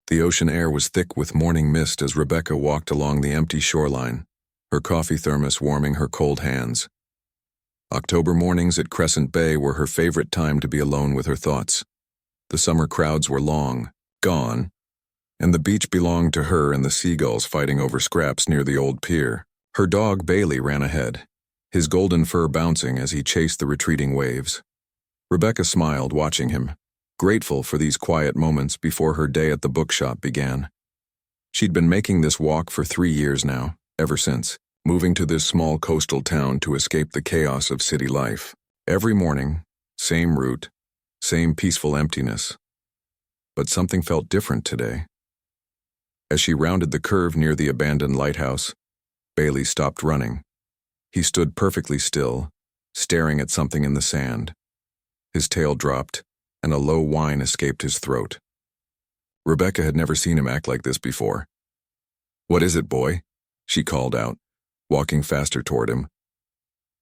The ocean air was thick with morning mist as Rebecca walked along the empty shoreline, her coffee thermos warming her cold hands. October mornings at Crescent Bay were her favorite time to be alone with her thoughts. The summer crowds were long, gone, and the beach belonged to her and the seagulls fighting over scraps near the old pier. Her dog Bailey ran ahead, his golden fur bouncing as he chased the retreating waves. Rebecca smiled watching him, grateful for these quiet moments before her day at the bookshop began. She'd been making this walk for 3 years now, ever since, moving to this small coastal town to escape the chaos of city life. Every morning, same route, same peaceful emptiness. But something felt different today. As she rounded the curve near the abandoned lighthouse, Bailey stopped running. He stood perfectly still, staring at something in the sand. His tail dropped, and a low whine escaped his throat. Rebecca had never seen him act like this before. "What is it, boy?" she called out, walking faster toward him.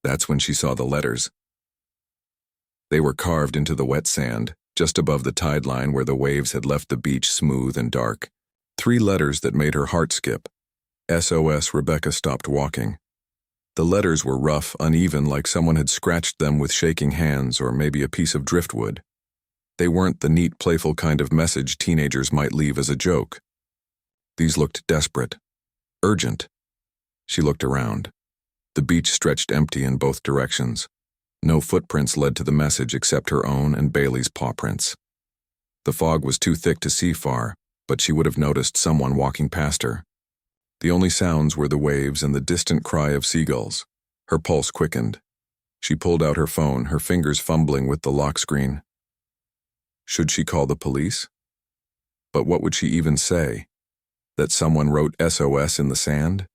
That's when she saw the letters. They were carved into the wet sand, just above the tide line where the waves had left the beach smooth and dark. 3 letters that made her heart skip. SOS. Rebecca stopped walking. The letters were rough, uneven, like someone had scratched them with shaking hands or maybe a piece of driftwood. They weren't the neat, playful kind of message teenagers might leave as a joke. These looked desperate, urgent. She looked around. The beach stretched empty in both directions. No footprints led to the message except her own and Bailey's paw prints. The fog was too thick to see far, but she would have noticed someone walking past her. The only sounds were the waves and the distant cry of seagulls. Her pulse quickened. She pulled out her phone, her fingers fumbling with the lock screen. Should she call the police? But what would she even say? That someone wrote SOS in the sand?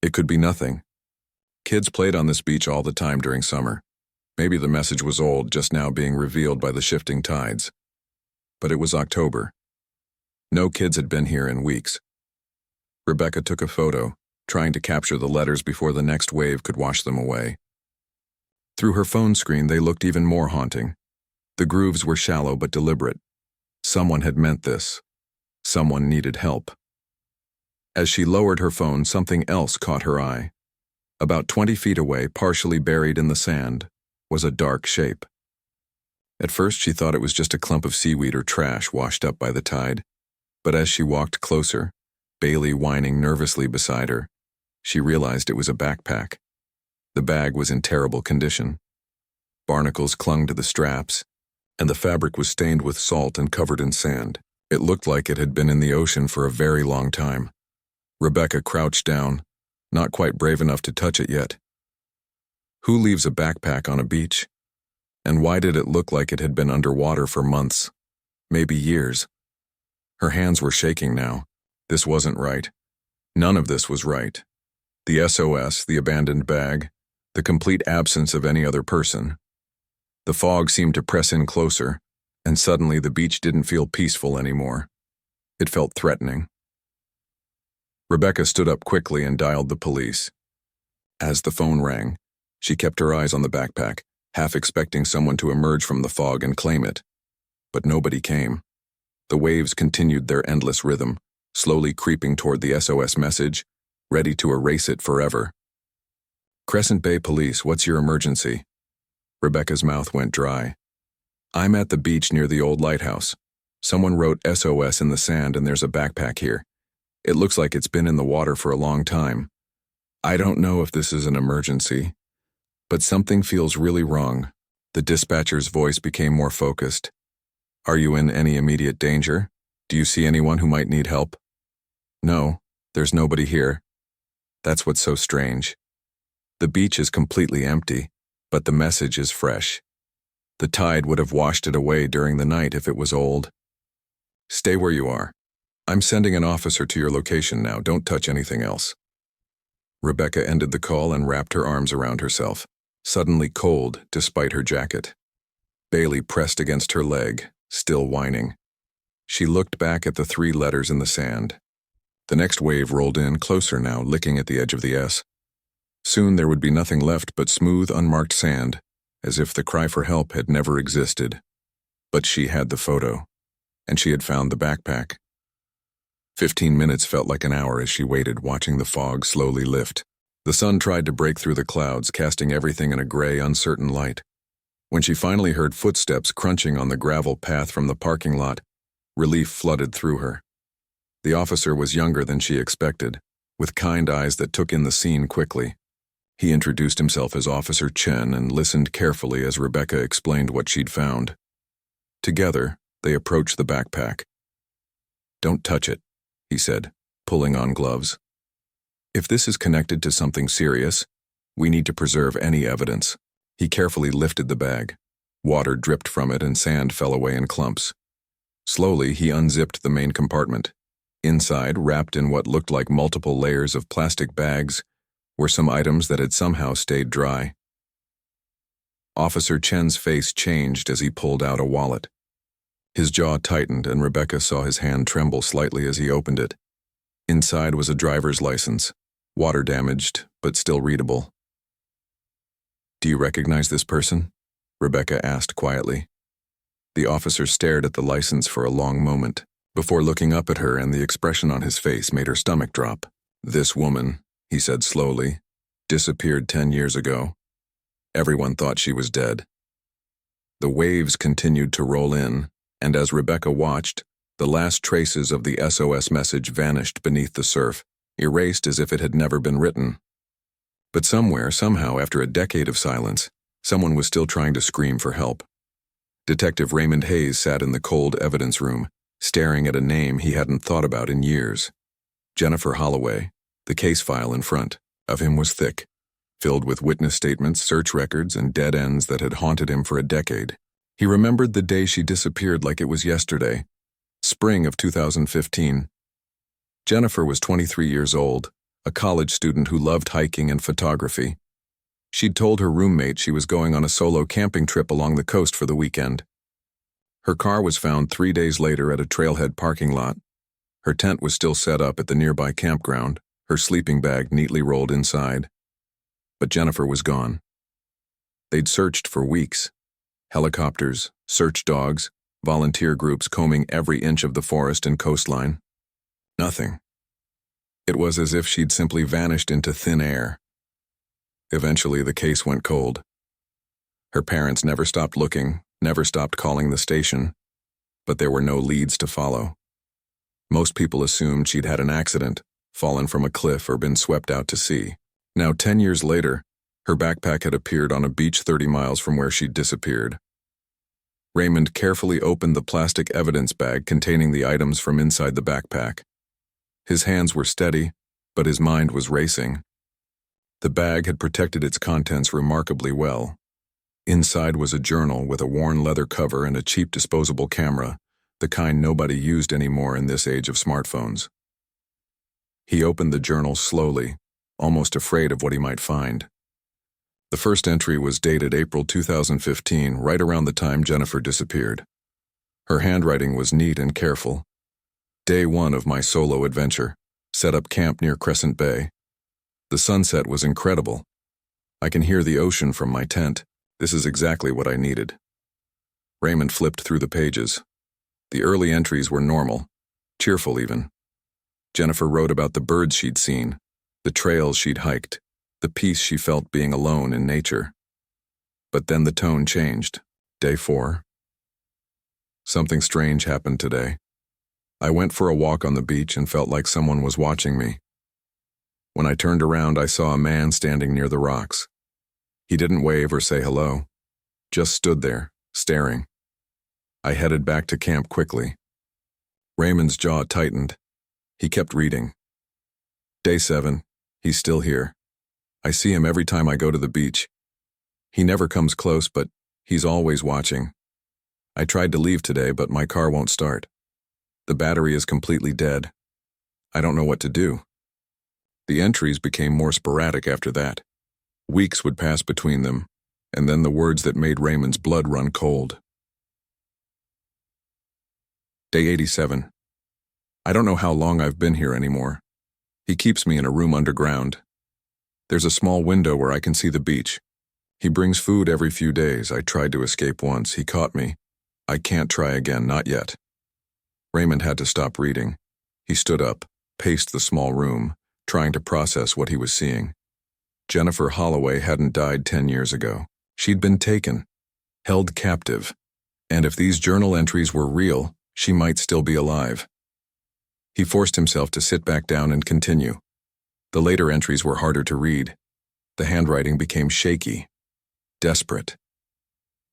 It could be nothing. Kids played on this beach all the time during summer. Maybe the message was old, just now being revealed by the shifting tides. But it was October. No kids had been here in weeks. Rebecca took a photo, trying to capture the letters before the next wave could wash them away. Through her phone screen, they looked even more haunting. The grooves were shallow but deliberate. Someone had meant this. Someone needed help. As she lowered her phone, something else caught her eye. About 20 feet away, partially buried in the sand, was a dark shape. At first, she thought it was just a clump of seaweed or trash washed up by the tide. But as she walked closer, Bailey whining nervously beside her, she realized it was a backpack. The bag was in terrible condition. Barnacles clung to the straps, and the fabric was stained with salt and covered in sand. It looked like it had been in the ocean for a very long time. Rebecca crouched down, not quite brave enough to touch it yet. Who leaves a backpack on a beach? And why did it look like it had been underwater for months, maybe years? Her hands were shaking now. This wasn't right. None of this was right. The SOS, the abandoned bag, the complete absence of any other person. The fog seemed to press in closer, and suddenly the beach didn't feel peaceful anymore. It felt threatening. Rebecca stood up quickly and dialed the police. As the phone rang, she kept her eyes on the backpack, half expecting someone to emerge from the fog and claim it. But nobody came. The waves continued their endless rhythm, slowly creeping toward the SOS message, ready to erase it forever. "Crescent Bay Police, what's your emergency?" Rebecca's mouth went dry. "I'm at the beach near the old lighthouse. Someone wrote SOS in the sand and there's a backpack here. It looks like it's been in the water for a long time. I don't know if this is an emergency, but something feels really wrong." The dispatcher's voice became more focused. "Are you in any immediate danger? Do you see anyone who might need help?" "No, there's nobody here." That's what's so strange. The beach is completely empty, but the message is fresh. The tide would have washed it away during the night if it was old. "Stay where you are. I'm sending an officer to your location now. Don't touch anything else." Rebecca ended the call and wrapped her arms around herself, suddenly cold despite her jacket. Bailey pressed against her leg, still whining. She looked back at the 3 letters in the sand. The next wave rolled in, closer now, licking at the edge of the S. Soon there would be nothing left but smooth, unmarked sand, as if the cry for help had never existed. But she had the photo, and she had found the backpack. 15 minutes felt like an hour as she waited, watching the fog slowly lift. The sun tried to break through the clouds, casting everything in a gray, uncertain light. When she finally heard footsteps crunching on the gravel path from the parking lot, relief flooded through her. The officer was younger than she expected, with kind eyes that took in the scene quickly. He introduced himself as Officer Chen and listened carefully as Rebecca explained what she'd found. Together, they approached the backpack. "Don't touch it," he said, pulling on gloves. "If this is connected to something serious, we need to preserve any evidence." He carefully lifted the bag. Water dripped from it and sand fell away in clumps. Slowly, he unzipped the main compartment. Inside, wrapped in what looked like multiple layers of plastic bags, were some items that had somehow stayed dry. Officer Chen's face changed as he pulled out a wallet. His jaw tightened and Rebecca saw his hand tremble slightly as he opened it. Inside was a driver's license, water-damaged, but still readable. "Do you recognize this person?" Rebecca asked quietly. The officer stared at the license for a long moment, before looking up at her, and the expression on his face made her stomach drop. "This woman," he said slowly, "disappeared 10 years ago. Everyone thought she was dead." The waves continued to roll in, and as Rebecca watched, the last traces of the SOS message vanished beneath the surf, erased as if it had never been written. But somewhere, somehow, after a decade of silence, someone was still trying to scream for help. Detective Raymond Hayes sat in the cold evidence room, staring at a name he hadn't thought about in years. Jennifer Holloway. The case file in front of him was thick, filled with witness statements, search records, and dead ends that had haunted him for a decade. He remembered the day she disappeared like it was yesterday, spring of 2015. Jennifer was 23 years old, a college student who loved hiking and photography. She'd told her roommate she was going on a solo camping trip along the coast for the weekend. Her car was found 3 days later at a trailhead parking lot. Her tent was still set up at the nearby campground, her sleeping bag neatly rolled inside. But Jennifer was gone. They'd searched for weeks. Helicopters, search dogs, volunteer groups combing every inch of the forest and coastline. Nothing. It was as if she'd simply vanished into thin air. Eventually, the case went cold. Her parents never stopped looking, never stopped calling the station, but there were no leads to follow. Most people assumed she'd had an accident, fallen from a cliff, or been swept out to sea. Now, 10 years later, her backpack had appeared on a beach 30 miles from where she'd disappeared. Raymond carefully opened the plastic evidence bag containing the items from inside the backpack. His hands were steady, but his mind was racing. The bag had protected its contents remarkably well. Inside was a journal with a worn leather cover and a cheap disposable camera, the kind nobody used anymore in this age of smartphones. He opened the journal slowly, almost afraid of what he might find. The first entry was dated April 2015, right around the time Jennifer disappeared. Her handwriting was neat and careful. Day 1 of my solo adventure. Set up camp near Crescent Bay. The sunset was incredible. I can hear the ocean from my tent. This is exactly what I needed. Raymond flipped through the pages. The early entries were normal, cheerful even. Jennifer wrote about the birds she'd seen, the trails she'd hiked, the peace she felt being alone in nature. But then the tone changed. Day 4. Something strange happened today. I went for a walk on the beach and felt like someone was watching me. When I turned around, I saw a man standing near the rocks. He didn't wave or say hello, just stood there, staring. I headed back to camp quickly. Raymond's jaw tightened. He kept reading. Day 7. He's still here. I see him every time I go to the beach. He never comes close, but he's always watching. I tried to leave today, but my car won't start. The battery is completely dead. I don't know what to do. The entries became more sporadic after that. Weeks would pass between them, and then the words that made Raymond's blood run cold. Day 87. I don't know how long I've been here anymore. He keeps me in a room underground. There's a small window where I can see the beach. He brings food every few days. I tried to escape once. He caught me. I can't try again, not yet. Raymond had to stop reading. He stood up, paced the small room, trying to process what he was seeing. Jennifer Holloway hadn't died 10 years ago. She'd been taken, held captive, and if these journal entries were real, she might still be alive. He forced himself to sit back down and continue. The later entries were harder to read. The handwriting became shaky, desperate.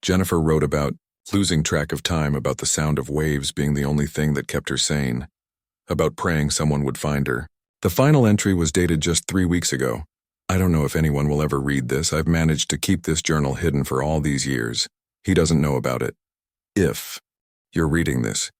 Jennifer wrote about losing track of time, about the sound of waves being the only thing that kept her sane, about praying someone would find her. The final entry was dated just 3 weeks ago. I don't know if anyone will ever read this. I've managed to keep this journal hidden for all these years. He doesn't know about it. If you're reading this,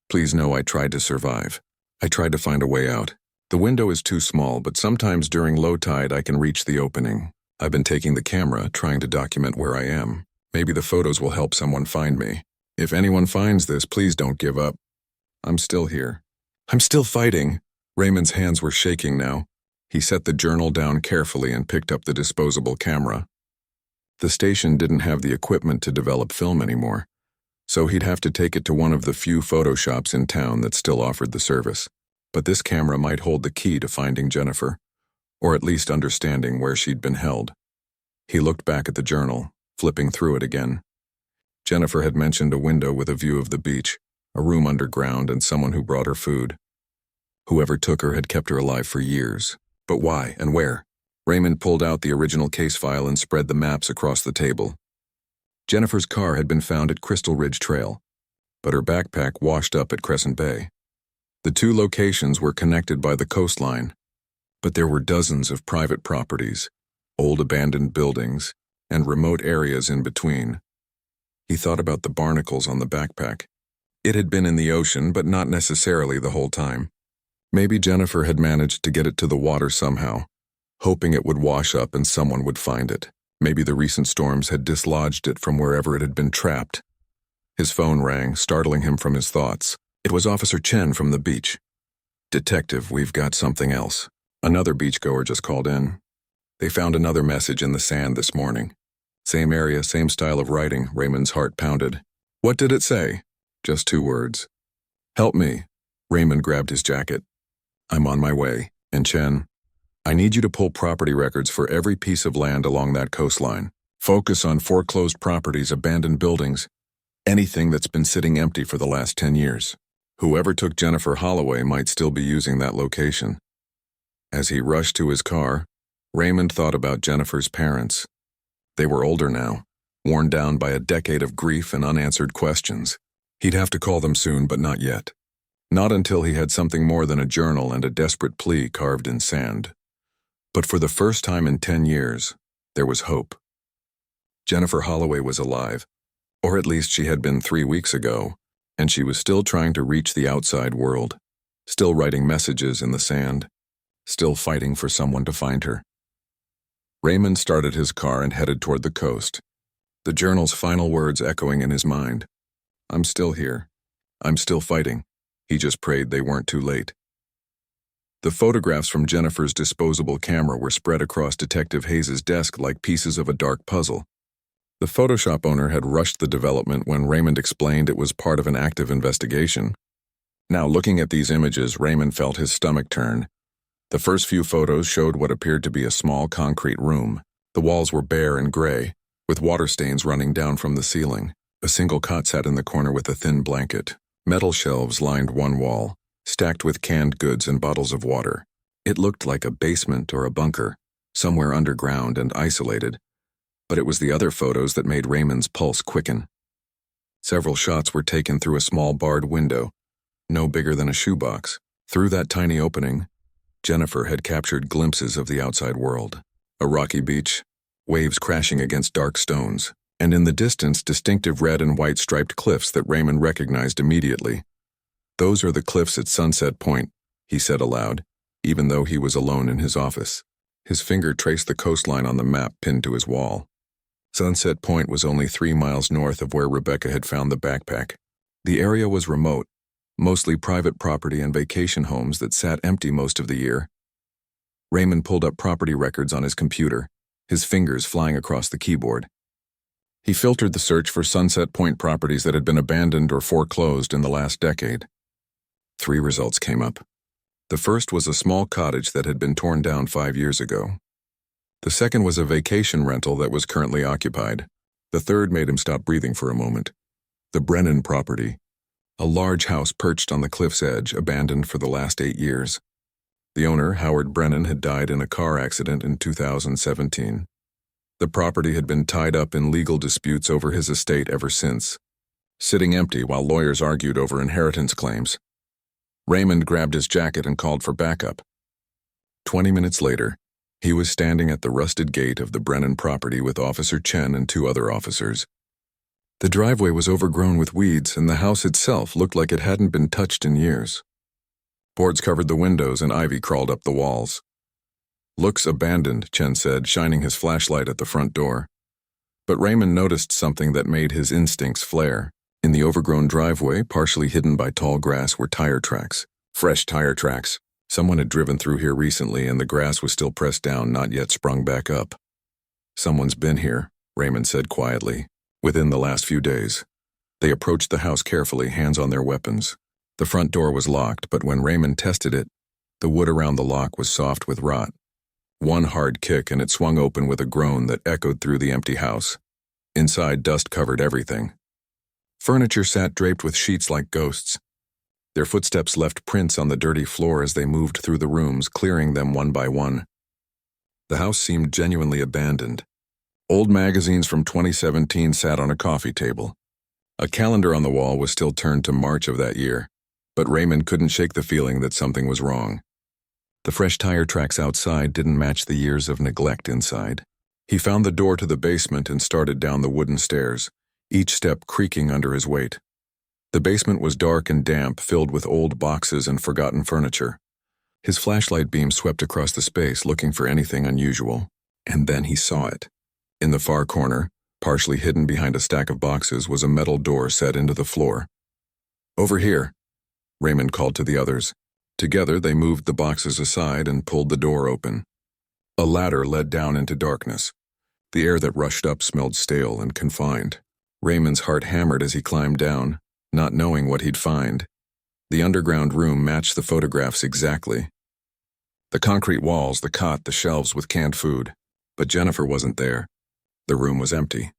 please know I tried to survive. I tried to find a way out. The window is too small, but sometimes during low tide I can reach the opening. I've been taking the camera, trying to document where I am. Maybe the photos will help someone find me. If anyone finds this, please don't give up. I'm still here. I'm still fighting. Raymond's hands were shaking now. He set the journal down carefully and picked up the disposable camera. The station didn't have the equipment to develop film anymore, so he'd have to take it to one of the few photo shops in town that still offered the service. But this camera might hold the key to finding Jennifer, or at least understanding where she'd been held. He looked back at the journal, flipping through it again. Jennifer had mentioned a window with a view of the beach, a room underground, and someone who brought her food. Whoever took her had kept her alive for years. But why and where? Raymond pulled out the original case file and spread the maps across the table. Jennifer's car had been found at Crystal Ridge Trail, but her backpack washed up at Crescent Bay. The two locations were connected by the coastline, but there were dozens of private properties, old abandoned buildings, and remote areas in between. He thought about the barnacles on the backpack. It had been in the ocean, but not necessarily the whole time. Maybe Jennifer had managed to get it to the water somehow, hoping it would wash up and someone would find it. Maybe the recent storms had dislodged it from wherever it had been trapped. His phone rang, startling him from his thoughts. It was Officer Chen from the beach. "Detective, we've got something else." Another beachgoer just called in. They found another message in the sand this morning. Same area, same style of writing. Raymond's heart pounded. What did it say? Just 2 words. "Help me." Raymond grabbed his jacket. "I'm on my way." And Chen, "I need you to pull property records for every piece of land along that coastline. Focus on foreclosed properties, abandoned buildings, anything that's been sitting empty for the last 10 years. Whoever took Jennifer Holloway might still be using that location." As he rushed to his car, Raymond thought about Jennifer's parents. They were older now, worn down by a decade of grief and unanswered questions. He'd have to call them soon, but not yet. Not until he had something more than a journal and a desperate plea carved in sand. But for the first time in 10 years, there was hope. Jennifer Holloway was alive, or at least she had been 3 weeks ago, and she was still trying to reach the outside world, still writing messages in the sand, still fighting for someone to find her. Raymond started his car and headed toward the coast, the journal's final words echoing in his mind. "I'm still here. I'm still fighting." He just prayed they weren't too late. The photographs from Jennifer's disposable camera were spread across Detective Hayes' desk like pieces of a dark puzzle. The Photoshop owner had rushed the development when Raymond explained it was part of an active investigation. Now, looking at these images, Raymond felt his stomach turn. The first few photos showed what appeared to be a small concrete room. The walls were bare and gray, with water stains running down from the ceiling. A single cot sat in the corner with a thin blanket. Metal shelves lined one wall, stacked with canned goods and bottles of water. It looked like a basement or a bunker, somewhere underground and isolated, but it was the other photos that made Raymond's pulse quicken. Several shots were taken through a small barred window, no bigger than a shoebox. Through that tiny opening, Jennifer had captured glimpses of the outside world. A rocky beach, waves crashing against dark stones, and in the distance, distinctive red and white striped cliffs that Raymond recognized immediately. "Those are the cliffs at Sunset Point," he said aloud, even though he was alone in his office. His finger traced the coastline on the map pinned to his wall. Sunset Point was only 3 miles north of where Rebecca had found the backpack. The area was remote, mostly private property and vacation homes that sat empty most of the year. Raymond pulled up property records on his computer, his fingers flying across the keyboard. He filtered the search for Sunset Point properties that had been abandoned or foreclosed in the last decade. 3 results came up. The first was a small cottage that had been torn down 5 years ago. The second was a vacation rental that was currently occupied. The third made him stop breathing for a moment. The Brennan property. A large house perched on the cliff's edge, abandoned for the last 8 years. The owner, Howard Brennan, had died in a car accident in 2017. The property had been tied up in legal disputes over his estate ever since, sitting empty while lawyers argued over inheritance claims. Raymond grabbed his jacket and called for backup. 20 minutes later, he was standing at the rusted gate of the Brennan property with Officer Chen and 2 other officers. The driveway was overgrown with weeds, and the house itself looked like it hadn't been touched in years. Boards covered the windows and ivy crawled up the walls. "Looks abandoned," Chen said, shining his flashlight at the front door. But Raymond noticed something that made his instincts flare. In the overgrown driveway, partially hidden by tall grass, were tire tracks. Fresh tire tracks. Someone had driven through here recently and the grass was still pressed down, not yet sprung back up. "Someone's been here," Raymond said quietly, "within the last few days." They approached the house carefully, hands on their weapons. The front door was locked, but when Raymond tested it, the wood around the lock was soft with rot. One hard kick and it swung open with a groan that echoed through the empty house. Inside, dust covered everything. Furniture sat draped with sheets like ghosts. Their footsteps left prints on the dirty floor as they moved through the rooms, clearing them one by one. The house seemed genuinely abandoned. Old magazines from 2017 sat on a coffee table. A calendar on the wall was still turned to March of that year, but Raymond couldn't shake the feeling that something was wrong. The fresh tire tracks outside didn't match the years of neglect inside. He found the door to the basement and started down the wooden stairs, each step creaking under his weight. The basement was dark and damp, filled with old boxes and forgotten furniture. His flashlight beam swept across the space, looking for anything unusual. And then he saw it. In the far corner, partially hidden behind a stack of boxes, was a metal door set into the floor. "Over here," Raymond called to the others. Together, they moved the boxes aside and pulled the door open. A ladder led down into darkness. The air that rushed up smelled stale and confined. Raymond's heart hammered as he climbed down, not knowing what he'd find. The underground room matched the photographs exactly. The concrete walls, the cot, the shelves with canned food. But Jennifer wasn't there. The room was empty.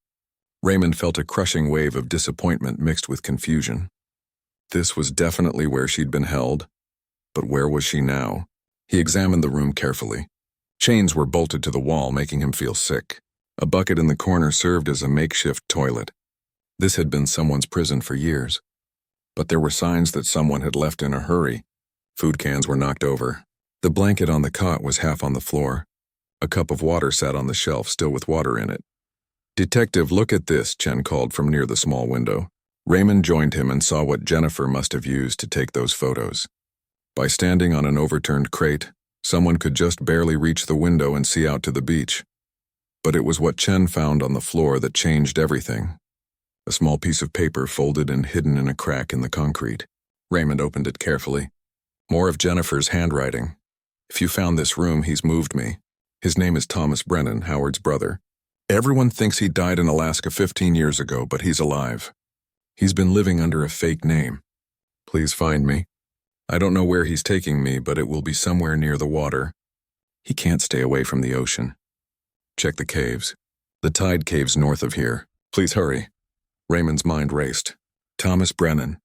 Raymond felt a crushing wave of disappointment mixed with confusion. This was definitely where she'd been held. But where was she now? He examined the room carefully. Chains were bolted to the wall, making him feel sick. A bucket in the corner served as a makeshift toilet. This had been someone's prison for years. But there were signs that someone had left in a hurry. Food cans were knocked over. The blanket on the cot was half on the floor. A cup of water sat on the shelf, still with water in it. "Detective, look at this," Chen called from near the small window. Raymond joined him and saw what Jennifer must have used to take those photos. By standing on an overturned crate, someone could just barely reach the window and see out to the beach. But it was what Chen found on the floor that changed everything. A small piece of paper folded and hidden in a crack in the concrete. Raymond opened it carefully. More of Jennifer's handwriting. "If you found this room, he's moved me. His name is Thomas Brennan, Howard's brother. Everyone thinks he died in Alaska 15 years ago, but he's alive. He's been living under a fake name. Please find me. I don't know where he's taking me, but it will be somewhere near the water. He can't stay away from the ocean. Check the caves. The tide caves north of here. Please hurry." Raymond's mind raced. Thomas Brennan.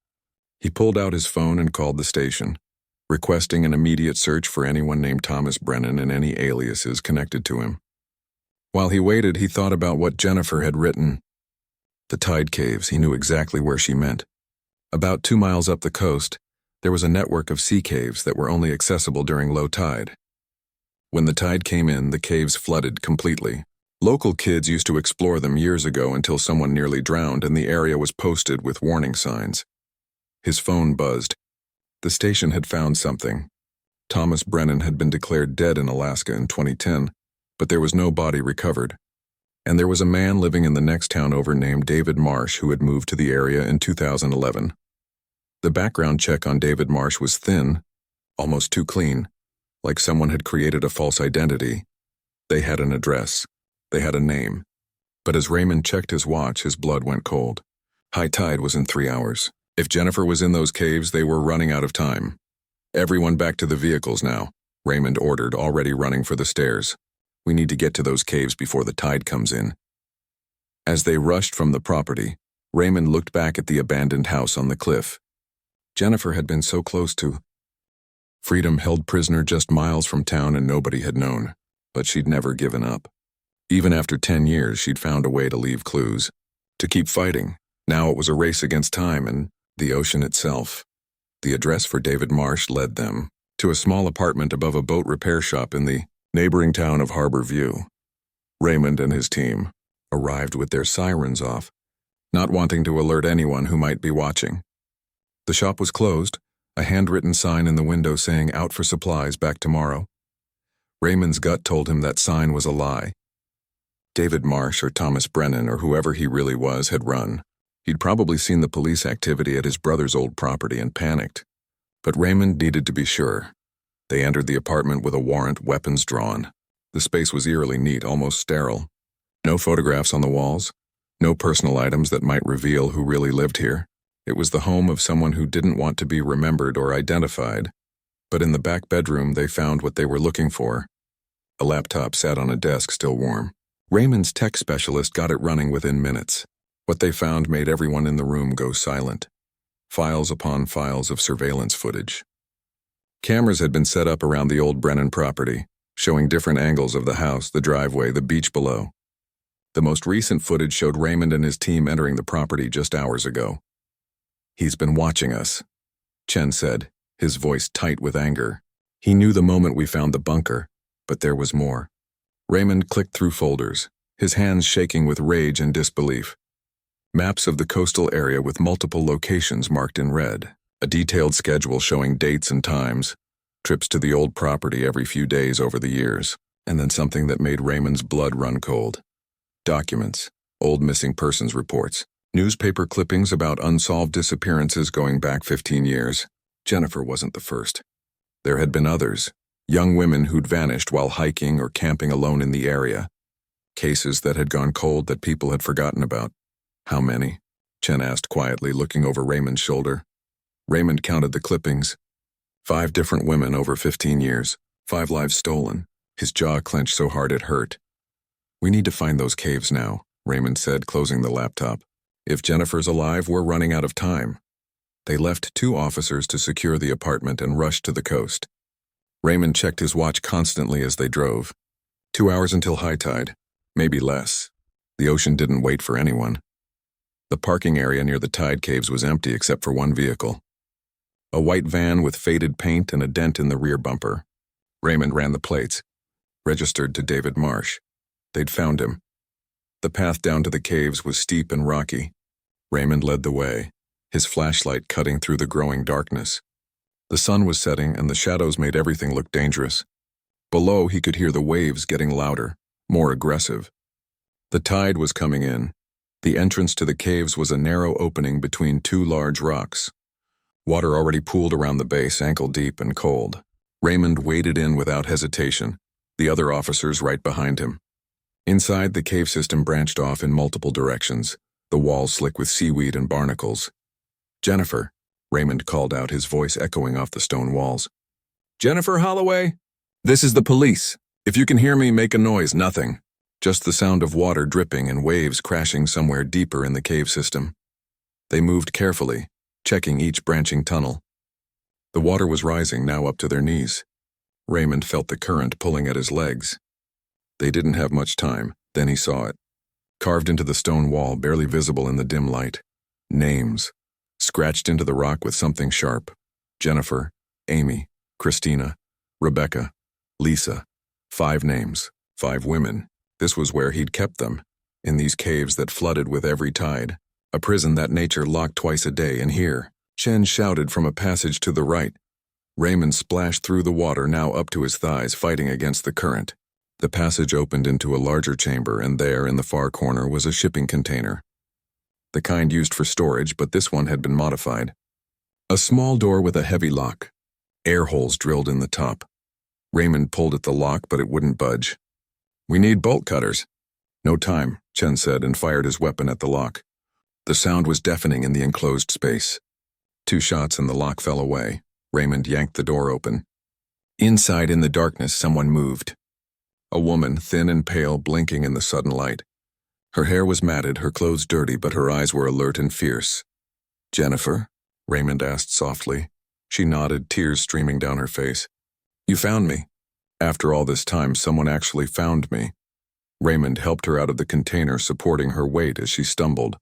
He pulled out his phone and called the station, requesting an immediate search for anyone named Thomas Brennan and any aliases connected to him. While he waited, he thought about what Jennifer had written. The tide caves, he knew exactly where she meant. About 2 miles up the coast, there was a network of sea caves that were only accessible during low tide. When the tide came in, the caves flooded completely. Local kids used to explore them years ago until someone nearly drowned and the area was posted with warning signs. His phone buzzed. The station had found something. Thomas Brennan had been declared dead in Alaska in 2010, but there was no body recovered. And there was a man living in the next town over named David Marsh who had moved to the area in 2011. The background check on David Marsh was thin, almost too clean, like someone had created a false identity. They had an address. They had a name. But as Raymond checked his watch, his blood went cold. High tide was in 3 hours. If Jennifer was in those caves, they were running out of time. Everyone back to the vehicles now, Raymond ordered, already running for the stairs. We need to get to those caves before the tide comes in. As they rushed from the property, Raymond looked back at the abandoned house on the cliff. Jennifer had been so close to freedom, held prisoner just miles from town, and nobody had known, but she'd never given up. Even after 10 years, she'd found a way to leave clues, to keep fighting. Now it was a race against time and the ocean itself. The address for David Marsh led them to a small apartment above a boat repair shop in the neighboring town of Harbor View. Raymond and his team arrived with their sirens off, not wanting to alert anyone who might be watching. The shop was closed, a handwritten sign in the window saying "Out for supplies, back tomorrow." Raymond's gut told him that sign was a lie. David Marsh or Thomas Brennan or whoever he really was had run. He'd probably seen the police activity at his brother's old property and panicked. But Raymond needed to be sure. They entered the apartment with a warrant, weapons drawn. The space was eerily neat, almost sterile. No photographs on the walls, no personal items that might reveal who really lived here. It was the home of someone who didn't want to be remembered or identified. But in the back bedroom, they found what they were looking for. A laptop sat on a desk, still warm. Raymond's tech specialist got it running within minutes. What they found made everyone in the room go silent. Files upon files of surveillance footage. Cameras had been set up around the old Brennan property, showing different angles of the house, the driveway, the beach below. The most recent footage showed Raymond and his team entering the property just hours ago. "He's been watching us," Chen said, his voice tight with anger. "He knew the moment we found the bunker, but there was more." Raymond clicked through folders, his hands shaking with rage and disbelief. Maps of the coastal area with multiple locations marked in red, a detailed schedule showing dates and times, trips to the old property every few days over the years, and then something that made Raymond's blood run cold. Documents, old missing persons reports, newspaper clippings about unsolved disappearances going back 15 years. Jennifer wasn't the first. There had been others, young women who'd vanished while hiking or camping alone in the area. Cases that had gone cold that people had forgotten about. "How many?" Chen asked quietly, looking over Raymond's shoulder. Raymond counted the clippings. 5 different women over 15 years, 5 lives stolen. His jaw clenched so hard it hurt. "We need to find those caves now," Raymond said, closing the laptop. "If Jennifer's alive, we're running out of time." They left 2 officers to secure the apartment and rushed to the coast. Raymond checked his watch constantly as they drove. 2 hours until high tide, maybe less. The ocean didn't wait for anyone. The parking area near the tide caves was empty except for one vehicle. A white van with faded paint and a dent in the rear bumper. Raymond ran the plates, registered to David Marsh. They'd found him. The path down to the caves was steep and rocky. Raymond led the way, his flashlight cutting through the growing darkness. The sun was setting and the shadows made everything look dangerous. Below, he could hear the waves getting louder, more aggressive. The tide was coming in. The entrance to the caves was a narrow opening between 2 large rocks. Water already pooled around the base, ankle-deep and cold. Raymond waded in without hesitation, the other officers right behind him. Inside, the cave system branched off in multiple directions, the walls slick with seaweed and barnacles. "Jennifer," Raymond called out, his voice echoing off the stone walls. "Jennifer Holloway? This is the police. If you can hear me, make a noise." Nothing. Just the sound of water dripping and waves crashing somewhere deeper in the cave system. They moved carefully, checking each branching tunnel. The water was rising, now up to their knees. Raymond felt the current pulling at his legs. They didn't have much time, then he saw it. Carved into the stone wall, barely visible in the dim light. Names, scratched into the rock with something sharp. Jennifer, Amy, Christina, Rebecca, Lisa. 5 names, 5 women. This was where he'd kept them, in these caves that flooded with every tide, a prison that nature locked twice a day, and here, Chen shouted from a passage to the right. Raymond splashed through the water, now up to his thighs, fighting against the current. The passage opened into a larger chamber, and there, in the far corner, was a shipping container. The kind used for storage, but this one had been modified. A small door with a heavy lock, air holes drilled in the top. Raymond pulled at the lock, but it wouldn't budge. "We need bolt cutters." "No time," Chen said, and fired his weapon at the lock. The sound was deafening in the enclosed space. 2 shots and the lock fell away. Raymond yanked the door open. Inside in the darkness, someone moved. A woman, thin and pale, blinking in the sudden light. Her hair was matted, her clothes dirty, but her eyes were alert and fierce. "Jennifer?" Raymond asked softly. She nodded, tears streaming down her face. "You found me. After all this time, someone actually found me." Raymond helped her out of the container, supporting her weight as she stumbled.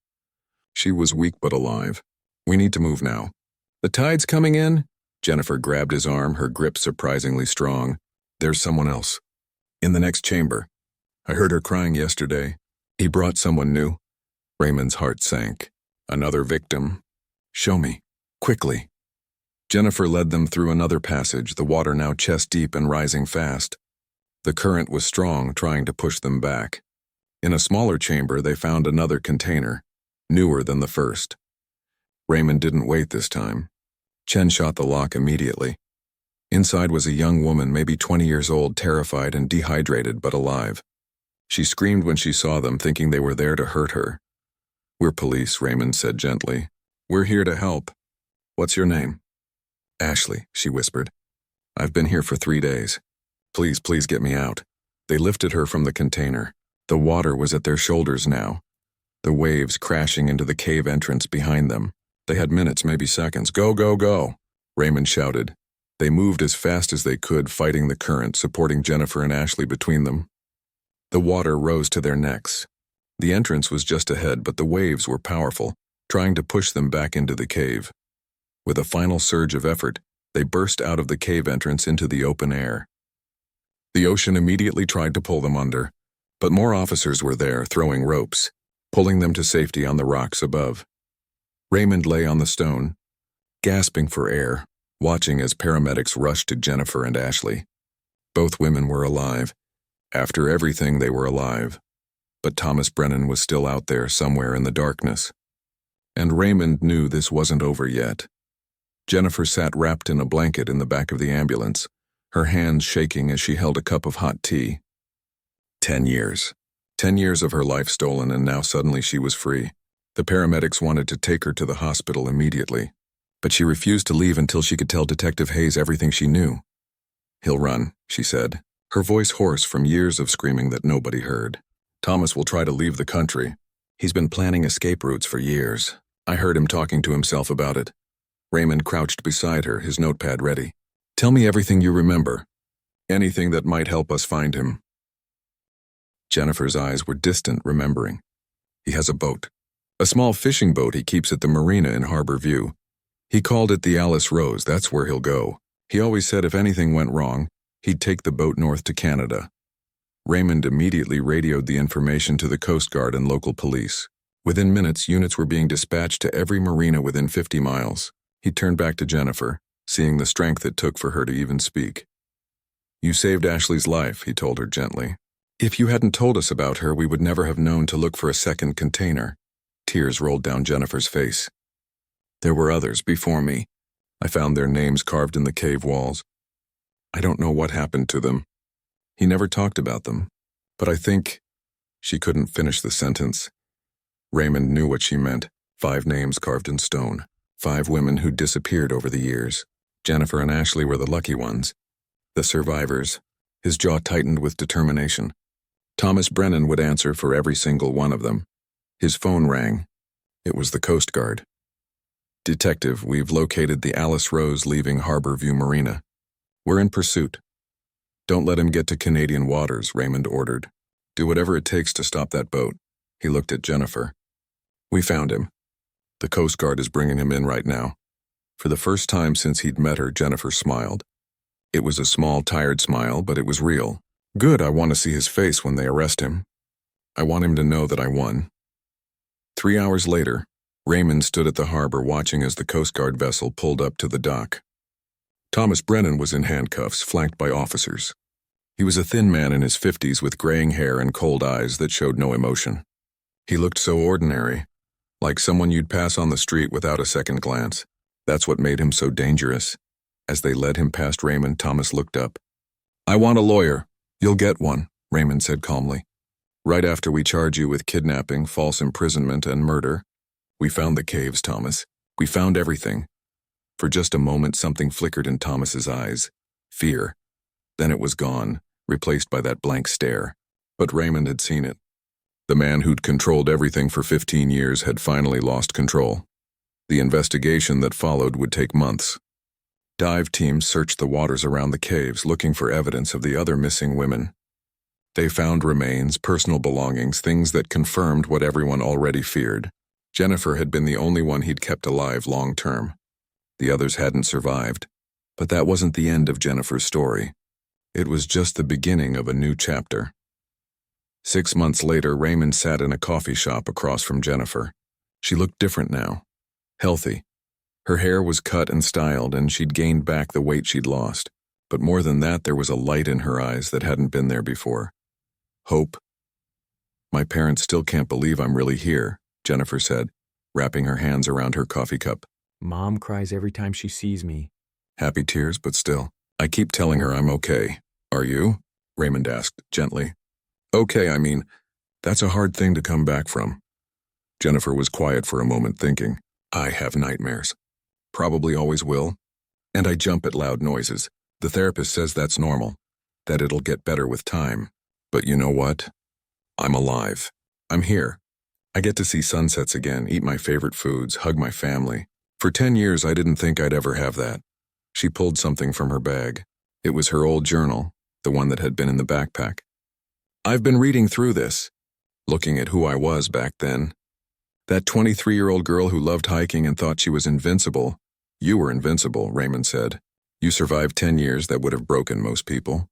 She was weak but alive. "We need to move now." "The tide's coming in?" Jennifer grabbed his arm, her grip surprisingly strong. "There's someone else. In the next chamber. I heard her crying yesterday. He brought someone new." Raymond's heart sank. "Another victim. Show me. Quickly." Jennifer led them through another passage, the water now chest-deep and rising fast. The current was strong, trying to push them back. In a smaller chamber, they found another container, newer than the first. Raymond didn't wait this time. Chen shot the lock immediately. Inside was a young woman, maybe 20 years old, terrified and dehydrated but alive. She screamed when she saw them, thinking they were there to hurt her. "We're police," Raymond said gently. "We're here to help. What's your name?" "Ashley," she whispered. "I've been here for 3 days. Please get me out." They lifted her from the container. The water was at their shoulders now, the waves crashing into the cave entrance behind them. They had minutes, maybe seconds. "Go, go, go," Raymond shouted. They moved as fast as they could, fighting the current, supporting Jennifer and Ashley between them. The water rose to their necks. The entrance was just ahead, but the waves were powerful, trying to push them back into the cave. With a final surge of effort, they burst out of the cave entrance into the open air. The ocean immediately tried to pull them under, but more officers were there, throwing ropes, pulling them to safety on the rocks above. Raymond lay on the stone, gasping for air, watching as paramedics rushed to Jennifer and Ashley. Both women were alive. After everything, they were alive. But Thomas Brennan was still out there somewhere in the darkness. And Raymond knew this wasn't over yet. Jennifer sat wrapped in a blanket in the back of the ambulance, her hands shaking as she held a cup of hot tea. 10 years. 10 years of her life stolen, and now suddenly she was free. The paramedics wanted to take her to the hospital immediately, but she refused to leave until she could tell Detective Hayes everything she knew. "He'll run," she said, her voice hoarse from years of screaming that nobody heard. "Thomas will try to leave the country. He's been planning escape routes for years. I heard him talking to himself about it." Raymond crouched beside her, his notepad ready. "Tell me everything you remember. Anything that might help us find him." Jennifer's eyes were distant, remembering. "He has a boat. A small fishing boat he keeps at the marina in Harbor View. He called it the Alice Rose. That's where he'll go. He always said if anything went wrong, he'd take the boat north to Canada." Raymond immediately radioed the information to the Coast Guard and local police. Within minutes, units were being dispatched to every marina within 50 miles. He turned back to Jennifer, seeing the strength it took for her to even speak. "You saved Ashley's life," he told her gently. "If you hadn't told us about her, we would never have known to look for a second container." Tears rolled down Jennifer's face. "There were others before me. I found their names carved in the cave walls. I don't know what happened to them. He never talked about them, but I think—" She couldn't finish the sentence. Raymond knew what she meant. 5 names carved in stone. 5 women who disappeared over the years. Jennifer and Ashley were the lucky ones. The survivors. His jaw tightened with determination. Thomas Brennan would answer for every single one of them. His phone rang. It was the Coast Guard. "Detective, we've located the Alice Rose leaving Harbor View Marina. We're in pursuit." "Don't let him get to Canadian waters," Raymond ordered. "Do whatever it takes to stop that boat." He looked at Jennifer. "We found him. The Coast Guard is bringing him in right now." For the first time since he'd met her, Jennifer smiled. It was a small, tired smile, but it was real. "Good, I want to see his face when they arrest him. I want him to know that I won." 3 hours later, Raymond stood at the harbor watching as the Coast Guard vessel pulled up to the dock. Thomas Brennan was in handcuffs, flanked by officers. He was a thin man in his 50s with graying hair and cold eyes that showed no emotion. He looked so ordinary, like someone you'd pass on the street without a second glance. That's what made him so dangerous. As they led him past Raymond, Thomas looked up. "I want a lawyer. You'll get one," Raymond said calmly. "Right after we charge you with kidnapping, false imprisonment, and murder." "We found the caves, Thomas. We found everything. For just a moment, something flickered in Thomas's eyes. Fear. Then it was gone, replaced by that blank stare. But Raymond had seen it. The man who'd controlled everything for 15 years had finally lost control. The investigation that followed would take months. Dive teams searched the waters around the caves looking for evidence of the other missing women. They found remains, personal belongings, things that confirmed what everyone already feared. Jennifer had been the only one he'd kept alive long term. The others hadn't survived. But that wasn't the end of Jennifer's story. It was just the beginning of a new chapter. 6 months later, Raymond sat in a coffee shop across from Jennifer. She looked different now. Healthy. Her hair was cut and styled, and she'd gained back the weight she'd lost. But more than that, there was a light in her eyes that hadn't been there before. Hope. "My parents still can't believe I'm really here," Jennifer said, wrapping her hands around her coffee cup. "Mom cries every time she sees me." Happy tears, but still. "I keep telling her I'm okay." "Are you?" Raymond asked, gently. "Okay, I mean, that's a hard thing to come back from." Jennifer was quiet for a moment, thinking, "I have nightmares. Probably always will. And I jump at loud noises. The therapist says that's normal, that it'll get better with time. But you know what? I'm alive. I'm here. I get to see sunsets again, eat my favorite foods, hug my family. For 10 years, I didn't think I'd ever have that." She pulled something from her bag. It was her old journal, the one that had been in the backpack. "I've been reading through this, looking at who I was back then. That 23-year-old girl who loved hiking and thought she was invincible. You were invincible," Raymond said. "You survived 10 years that would have broken most people.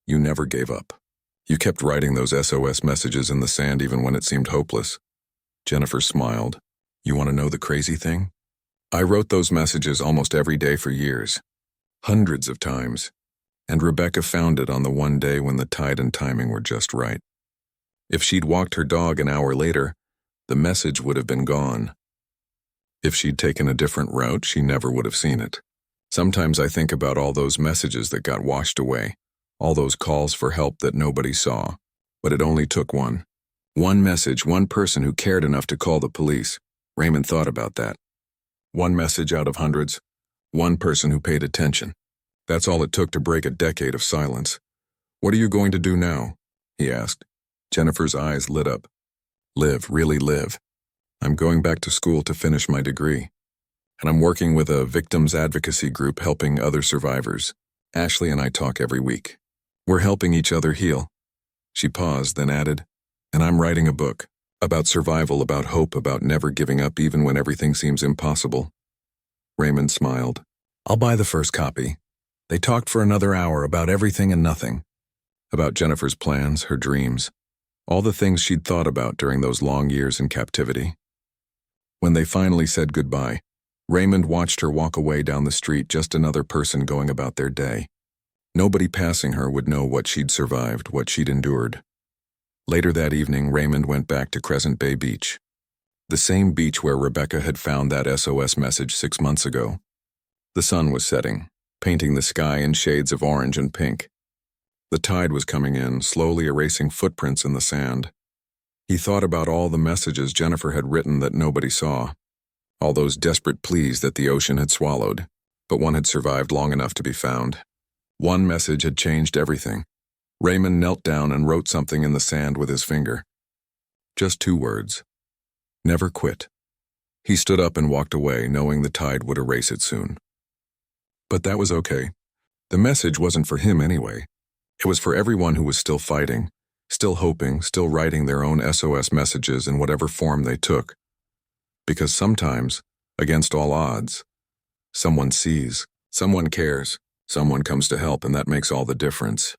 You never gave up. You kept writing those SOS messages in the sand even when it seemed hopeless." Jennifer smiled. "You want to know the crazy thing? I wrote those messages almost every day for years. Hundreds of times. And Rebecca found it on the one day when the tide and timing were just right. If she'd walked her dog an hour later, the message would have been gone. If she'd taken a different route, she never would have seen it. Sometimes I think about all those messages that got washed away, all those calls for help that nobody saw. But it only took one. One message, one person who cared enough to call the police." Raymond thought about that. One message out of hundreds. One person who paid attention. That's all it took to break a decade of silence. "What are you going to do now?" he asked. Jennifer's eyes lit up. "Live, really live. I'm going back to school to finish my degree. And I'm working with a victims advocacy group helping other survivors. Ashley and I talk every week. We're helping each other heal." She paused, then added, "And I'm writing a book. About survival, about hope, about never giving up even when everything seems impossible." Raymond smiled. "I'll buy the first copy." They talked for another hour about everything and nothing. About Jennifer's plans, her dreams, all the things she'd thought about during those long years in captivity. When they finally said goodbye, Raymond watched her walk away down the street, just another person going about their day. Nobody passing her would know what she'd survived, what she'd endured. Later that evening, Raymond went back to Crescent Bay Beach. The same beach where Rebecca had found that SOS message 6 months ago. The sun was setting, painting the sky in shades of orange and pink. The tide was coming in, slowly erasing footprints in the sand. He thought about all the messages Jennifer had written that nobody saw. All those desperate pleas that the ocean had swallowed, but one had survived long enough to be found. One message had changed everything. Raymond knelt down and wrote something in the sand with his finger. Just 2 words. Never quit. He stood up and walked away, knowing the tide would erase it soon. But that was okay. The message wasn't for him anyway. It was for everyone who was still fighting, still hoping, still writing their own SOS messages in whatever form they took. Because sometimes, against all odds, someone sees, someone cares, someone comes to help, and that makes all the difference.